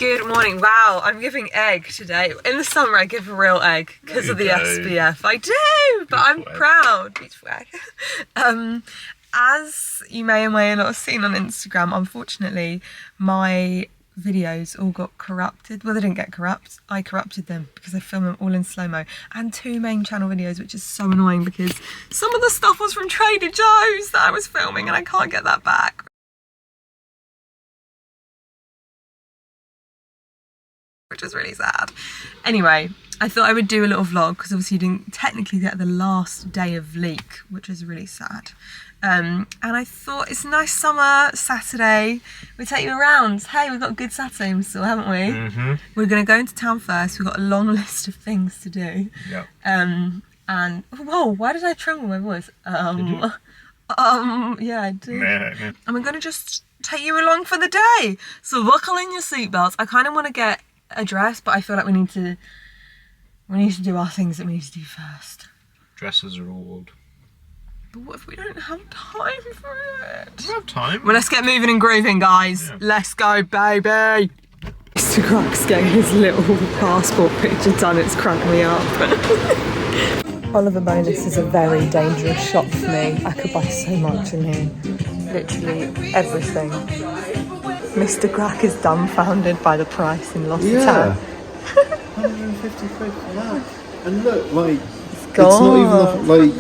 Good morning. Wow, I'm giving egg today. In the summer I give a real egg because of the SPF. I do, but I'm proud. Beautiful egg. As you may or may not have seen on Instagram, unfortunately my videos all got corrupted. Well, they didn't get corrupt. I corrupted them because I filmed them all in slow-mo. And 2 main channel videos, which is so annoying because some of the stuff was from Trader Joe's that I was filming and I can't get that back. Which is really sad. Anyway, I thought I would do a little vlog because obviously you didn't technically get the last day of leak, which is really sad. And I thought it's a nice summer Saturday. We'll take you around. Hey, we've got a good Saturday still, haven't we? Mm-hmm. We're going to go into town first. We've got a long list of things to do. Yep. And whoa, why did I tremble my voice? Yeah, I did. And we're going to just take you along for the day. So buckle in your seatbelts. I kind of want to get a dress, but I feel like we need to do our things that we need to do first. Dresses are all old. But what if we don't have time for it? We have time. Well, let's get moving and grooving, guys. Yeah. Let's go, baby. Mr. Croc's getting his little passport picture done. It's cracking me up. Oliver Bonus is a very dangerous shop for me. I could buy so much in here. Literally everything. Mr. Crack is dumbfounded by the price in Lost Town. 150 quid for that. And look, like, it's not even like,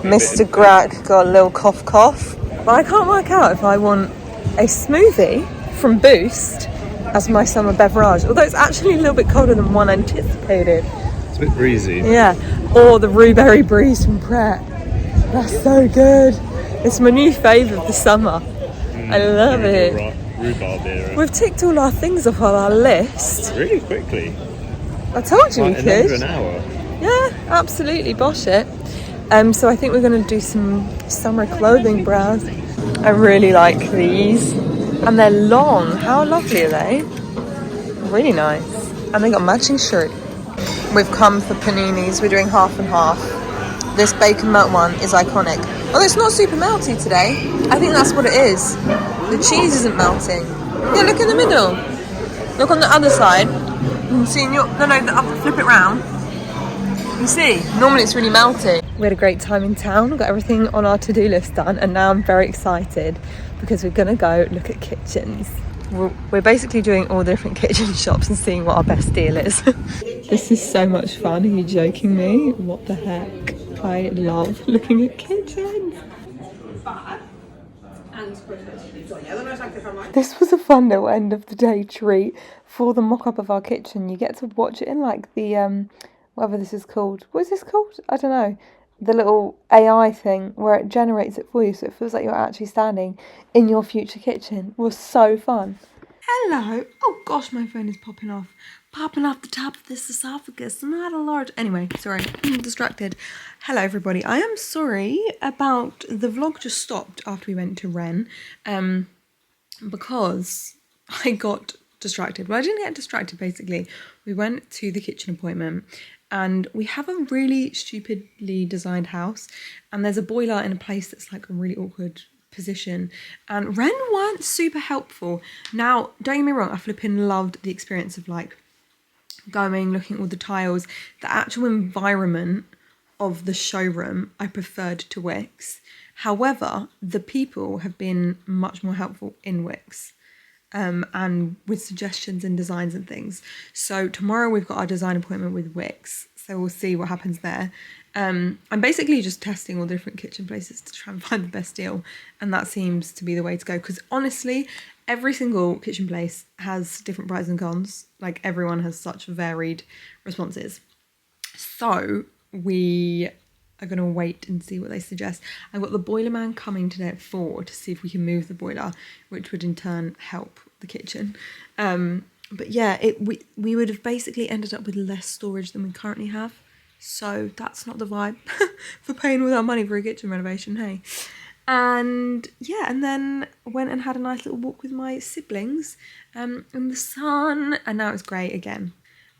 Mr. Grack got a little cough. But I can't work out if I want a smoothie from Boost as my summer beverage, although it's actually a little bit colder than one anticipated. It's a bit breezy. Yeah, or the Rhueberry Breeze from Pret. That's so good. It's my new favourite of the summer. I love it. Rhubarb era. We've ticked all our things off on our list. Really quickly. I told you we could. In under an hour. Yeah, absolutely. Bosh it. So I think we're going to do some summer clothing browse. I really like these. And they're long. How lovely are they? Really nice. And they got a matching shirt. We've come for paninis. We're doing half and half. This bacon melt one is iconic. Although it's not super melty today. I think that's what it is. The cheese isn't melting. Yeah, look in the middle. Look on the other side. You can see in your... flip it round. You see, normally it's really melty. We had a great time in town. We got everything on our to-do list done. And now I'm very excited because we're going to go look at kitchens. We're basically doing all the different kitchen shops and seeing what our best deal is. This is so much fun. Are you joking me? What the heck? I love looking at kitchens. This was a fun little end of the day treat for the mock-up of our kitchen. You get to watch it in like the, whatever this is called. What is this called? I don't know. The little AI thing where it generates it for you so it feels like you're actually standing in your future kitchen. It was so fun. Hello. Oh gosh, my phone is popping off the top of this esophagus. Not a large... Anyway, sorry, I'm distracted. Hello everybody. I am sorry about... The vlog just stopped after we went to Wren because I got distracted. Well, I didn't get distracted basically. We went to the kitchen appointment and we have a really stupidly designed house and there's a boiler in a place that's like a really awkward position and Wren weren't super helpful. Now, don't get me wrong, I flipping loved the experience of like going, looking at all the tiles. The actual environment of the showroom I preferred to Wix. However, the people have been much more helpful in Wix and with suggestions and designs and things. So tomorrow we've got our design appointment with Wix. So we'll see what happens there. I'm basically just testing all the different kitchen places to try and find the best deal. And that seems to be the way to go. Because honestly, every single kitchen place has different pros and cons. Like everyone has such varied responses. So we are going to wait and see what they suggest. I've got the boiler man coming today at 4 to see if we can move the boiler, which would in turn help the kitchen. But yeah, we would have basically ended up with less storage than we currently have. So that's not the vibe for paying all that money for a kitchen renovation, hey? And yeah, and then went and had a nice little walk with my siblings in the sun, and now it's great again.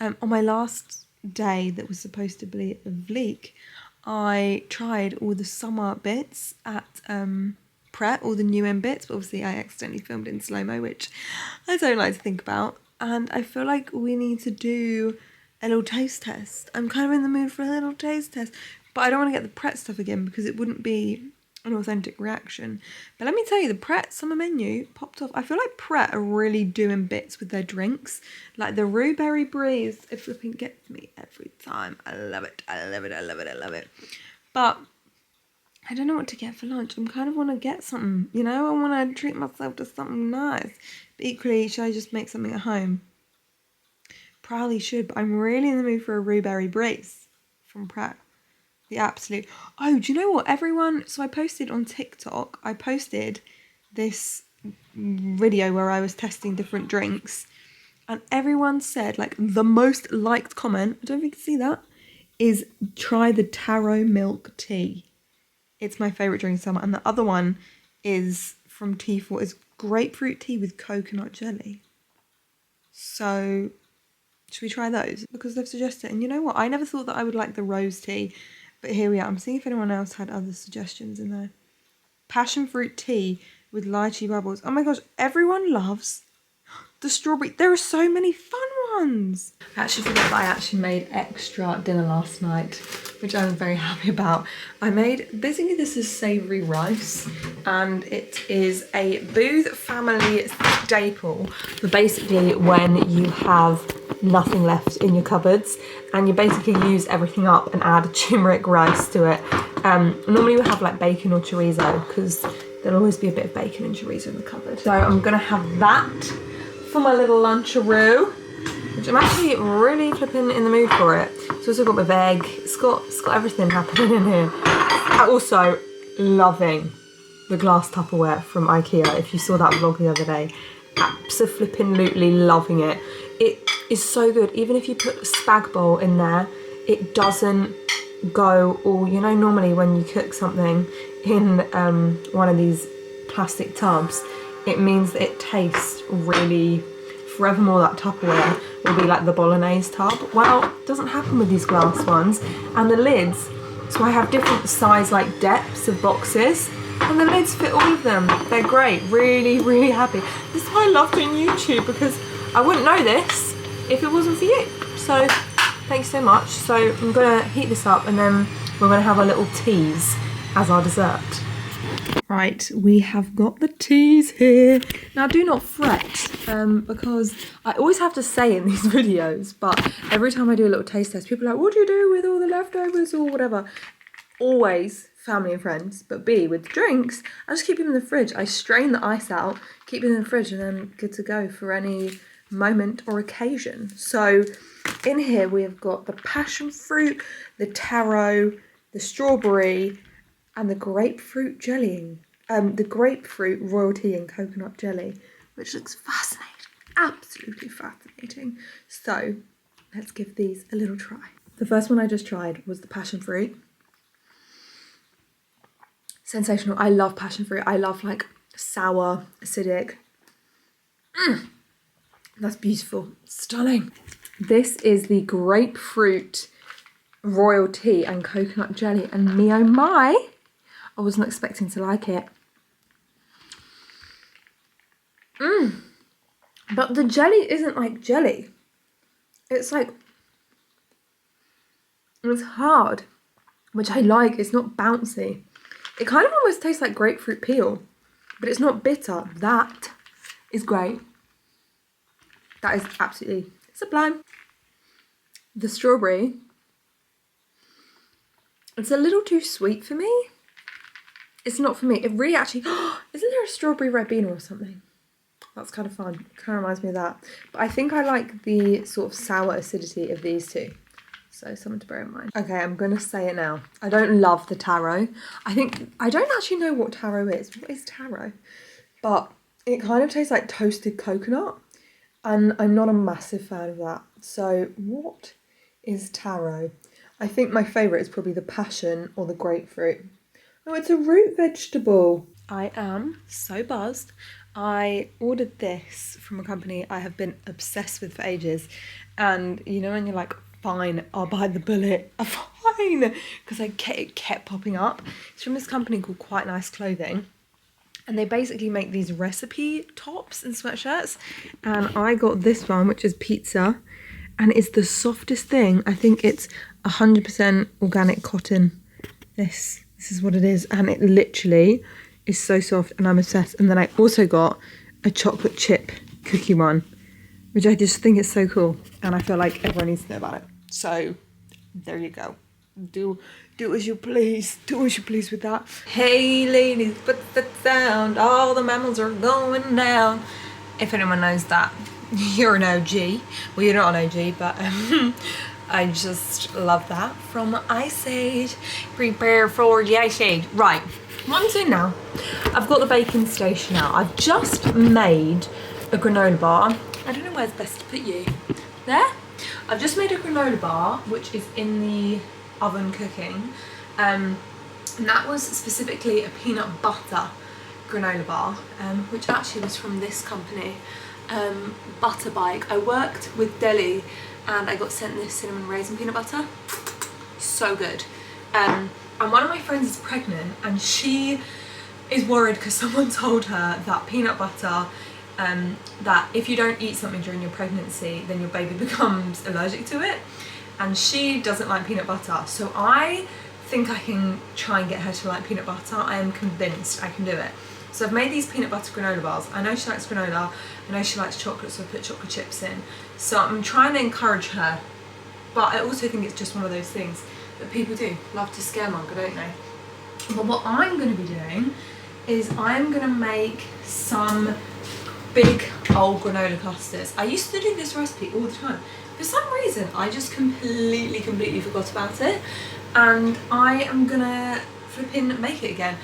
On my last day that was supposed to be at the Vleek, I tried all the summer bits at Pret, all the new in bits, but obviously I accidentally filmed in slow-mo, which I don't like to think about. And I feel like we need to do a little taste test. I'm kind of in the mood for a little taste test, but I don't want to get the Pret stuff again because it wouldn't be an authentic reaction. But let me tell you, the Pret summer menu popped off. I feel like Pret are really doing bits with their drinks. Like the Rue Berry Breeze, it flipping gets me every time. I love it, I love it, I love it, I love it. But I don't know what to get for lunch. I kind of want to get something, you know? I want to treat myself to something nice. But equally, should I just make something at home? Probably should, but I'm really in the mood for a Rue Berry Breeze from Pret. The absolute... Oh, do you know what, everyone... So I posted on TikTok, I posted this video where I was testing different drinks, and everyone said, like, the most liked comment, I don't know if you can see that, is try the taro milk tea. It's my favourite drink of summer. And the other one is from T4, is grapefruit tea with coconut jelly. So, should we try those? Because they've suggested it. And you know what? I never thought that I would like the rose tea. But here we are. I'm seeing if anyone else had other suggestions in there. Passion fruit tea with lychee bubbles. Oh my gosh, everyone loves the strawberry. There are so many fun ones. I actually forgot that I actually made extra dinner last night, which I'm very happy about. I made, basically this is savoury rice, and it is a Booth family staple for basically when you have nothing left in your cupboards and you basically use everything up and add turmeric rice to it. Normally we have like bacon or chorizo because there'll always be a bit of bacon and chorizo in the cupboard. So I'm gonna have that for my little luncheroo, which I'm actually really flipping in the mood for it. It's also got my veg, it's got everything happening in here. I'm also loving the glass Tupperware from IKEA. If you saw that vlog the other day, absolutely loving it. It is so good. Even if you put a spag bowl in there, it doesn't go all, you know, normally when you cook something in one of these plastic tubs, it means that it tastes really, forevermore that Tupperware will be like the bolognese tub. Well, it doesn't happen with these glass ones. And the lids, so I have different size like depths of boxes, and the lids fit all of them. They're great, really, really happy. This is why I love doing YouTube, because I wouldn't know this if it wasn't for you. So thanks so much. So I'm gonna heat this up and then we're gonna have a little teas as our dessert. Right, we have got the teas here. Now do not fret, because I always have to say in these videos, but every time I do a little taste test, people are like, what do you do with all the leftovers or whatever? Always family and friends, but B, with drinks, I just keep them in the fridge. I strain the ice out, keep them in the fridge, and then good to go for any moment or occasion. So in here we have got the passion fruit, the taro, the strawberry, and the grapefruit jelly, the grapefruit royalty and coconut jelly, which looks fascinating, absolutely fascinating. So let's give these a little try. The first one I just tried was the passion fruit. Sensational. I love passion fruit. I love like sour, acidic. That's beautiful, stunning. This is the grapefruit royalty and coconut jelly, and me oh my, I wasn't expecting to like it. But the jelly isn't like jelly. It's like, it's hard, which I like. It's not bouncy. It kind of almost tastes like grapefruit peel, but it's not bitter. That is great. That is absolutely sublime. The strawberry, it's a little too sweet for me. It's not for me. It really actually, isn't there a strawberry Ribena or something? That's kind of fun. It kind of reminds me of that. But I think I like the sort of sour acidity of these two. So something to bear in mind. Okay, I'm going to say it now. I don't love the taro. I don't actually know what taro is. What is taro? But it kind of tastes like toasted coconut. And I'm not a massive fan of that. So what is taro? I think my favourite is probably the passion or the grapefruit. Oh, it's a root vegetable. I am so buzzed. I ordered this from a company I have been obsessed with for ages. And you know when you're like, fine, I'll buy the bullet. Fine. Because it kept popping up. It's from this company called Quite Nice Clothing. And they basically make these recipe tops and sweatshirts. And I got this one, which is pizza. And it's the softest thing. I think it's 100% organic cotton. This is what it is. And it literally is so soft and I'm obsessed. And then I also got a chocolate chip cookie one, which I just think is so cool. And I feel like everyone needs to know about it. So there you go. Do as you please. Do as you please with that. Hey ladies, put that sound. All the mammals are going down. If anyone knows that, you're an OG. Well, you're not an OG, but I just love that from Ice Age. Prepare for the Ice Age. Right, what I'm doing now, I've got the baking station out. I've just made a granola bar. I don't know where's best to put you. There? I've just made a granola bar, which is in the oven cooking. And that was specifically a peanut butter granola bar, which actually was from this company, Butter Bike. I worked with Deli and I got sent this cinnamon raisin peanut butter. So good. And one of my friends is pregnant and she is worried because someone told her that peanut butter, that if you don't eat something during your pregnancy, then your baby becomes allergic to it. And she doesn't like peanut butter. So I think I can try and get her to like peanut butter. I am convinced I can do it. So I've made these peanut butter granola bars. I know she likes granola. I know she likes chocolate, so I put chocolate chips in. So I'm trying to encourage her. But I also think it's just one of those things that people do. Love to scaremonger, don't they? But what I'm going to be doing is I'm going to make some big old granola clusters. I used to do this recipe all the time. For some reason, I just completely forgot about it. And I am gonna flipping make it again.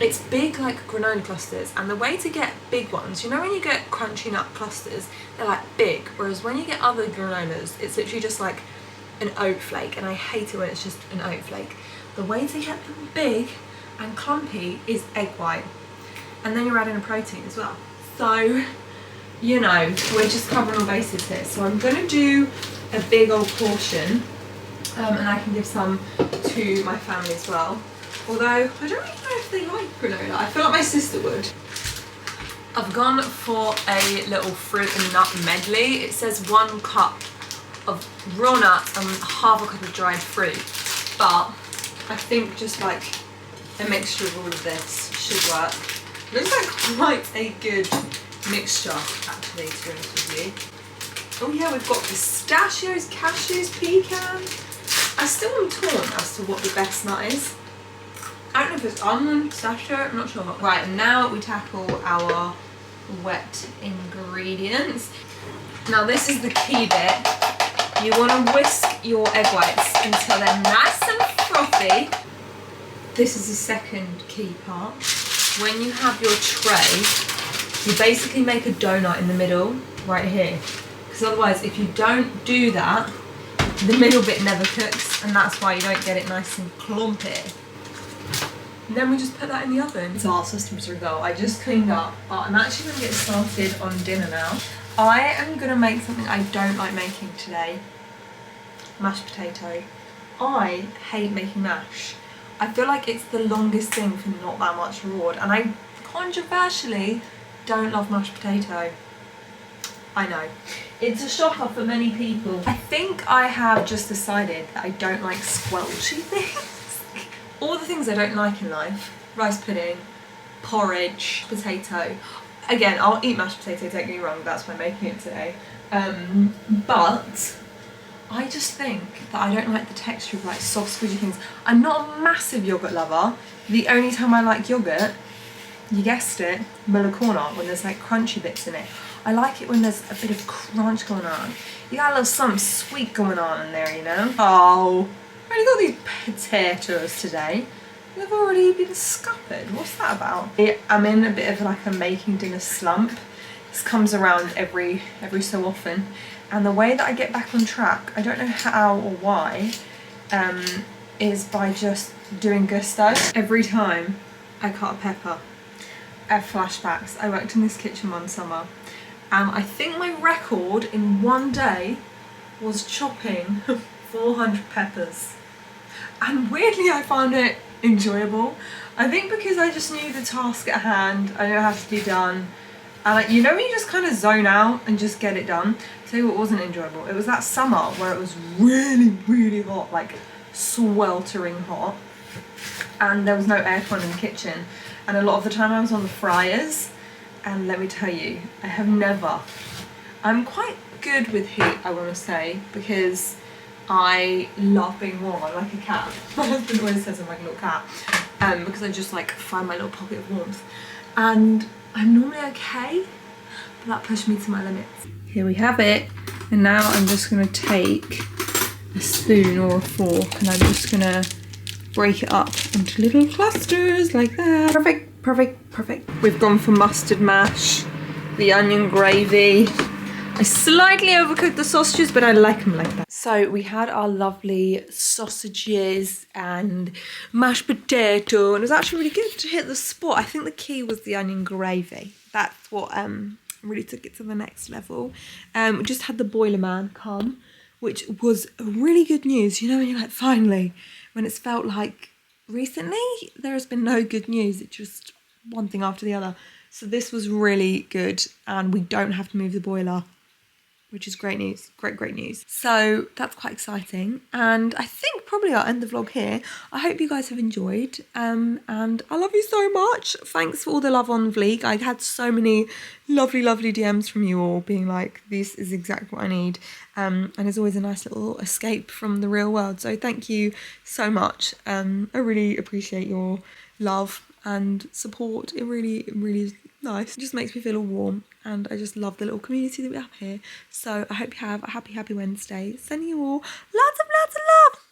It's big like granola clusters, and the way to get big ones, you know when you get crunchy nut clusters, they're like big, whereas when you get other granolas, it's literally just like an oat flake, and I hate it when it's just an oat flake. The way to get them big and clumpy is egg white. And then you're adding a protein as well. So, you know, we're just covering all bases here. So I'm gonna do a big old portion, and I can give some to my family as well. Although, I don't really know if they like granola. I feel like my sister would. I've gone for a little fruit and nut medley. It says 1 cup of raw nuts and half a cup of dried fruit. But I think just like a mixture of all of this should work. Looks like quite a good mixture, actually, to be honest with you. Oh yeah, we've got pistachios, cashews, pecans. I still am torn as to what the best nut is. I don't know if it's almond, pistachio, I'm not sure. Right, and now we tackle our wet ingredients. Now this is the key bit. You want to whisk your egg whites until they're nice and frothy. This is the second key part. When you have your tray, you basically make a donut in the middle, right here. Because otherwise, if you don't do that, the middle bit never cooks, and that's why you don't get it nice and clumpy. And then we just put that in the oven. So our systems are go. I just cleaned up, but I'm actually going to get started on dinner now. I am going to make something I don't like making today. Mashed potato. I hate making mash. I feel like it's the longest thing for not that much reward, and I controversially don't love mashed potato. I know. It's a shocker for many people. I think I have just decided that I don't like squelchy things. All the things I don't like in life, rice pudding, porridge, potato. Again, I'll eat mashed potato, don't get me wrong, that's why I'm making it today. But I just think that I don't like the texture of like soft squidgy things. I'm not a massive yoghurt lover. The only time I like yoghurt, you guessed it, Millicona, when there's like crunchy bits in it. I like it when there's a bit of crunch going on. You got a little something sweet going on in there, you know? Oh, I've only got these potatoes today. They've already been scuppered. What's that about? I'm in a bit of like a making dinner slump. This comes around every so often. And the way that I get back on track, I don't know how or why, is by just doing gusto. Every time I cut a pepper, I have flashbacks. I worked in this kitchen one summer, and I think my record in one day was chopping 400 peppers. And weirdly I found it enjoyable. I think because I just knew the task at hand, I know it has to be done. And like, you know when you just kind of zone out and just get it done? Tell you what wasn't enjoyable. It was that summer where it was really, really hot, like sweltering hot. And there was no aircon in the kitchen. And a lot of the time I was on the fryers. And let me tell you, I'm quite good with heat, I want to say, because I love being warm. I'm like a cat. My husband always says I'm like a little cat, because I just like find my little pocket of warmth. And I'm normally okay, but that pushed me to my limits. Here we have it. And now I'm just going to take a spoon or a fork and I'm just going to break it up into little clusters like that. Perfect, perfect, perfect. We've gone for mustard mash, the onion gravy. I slightly overcooked the sausages, but I like them like that. So we had our lovely sausages and mashed potato, and it was actually really good to hit the spot. I think the key was the onion gravy. That's what really took it to the next level. We just had the boiler man come, which was really good news. You know, when you're like, finally, when it's felt like recently there has been no good news. It's just one thing after the other. So this was really good, and we don't have to move the boiler, which is great news, great news. So that's quite exciting. And I think probably I'll end the vlog here. I hope you guys have enjoyed. And I love you so much. Thanks for all the love on Vleek. I had so many lovely DMs from you all being like, this is exactly what I need. And it's always a nice little escape from the real world. So thank you so much. I really appreciate your love and support. It really is nice. It just makes me feel all warm, and I just love the little community that we have here. So I hope you have a happy Wednesday. Sending you all lots of love.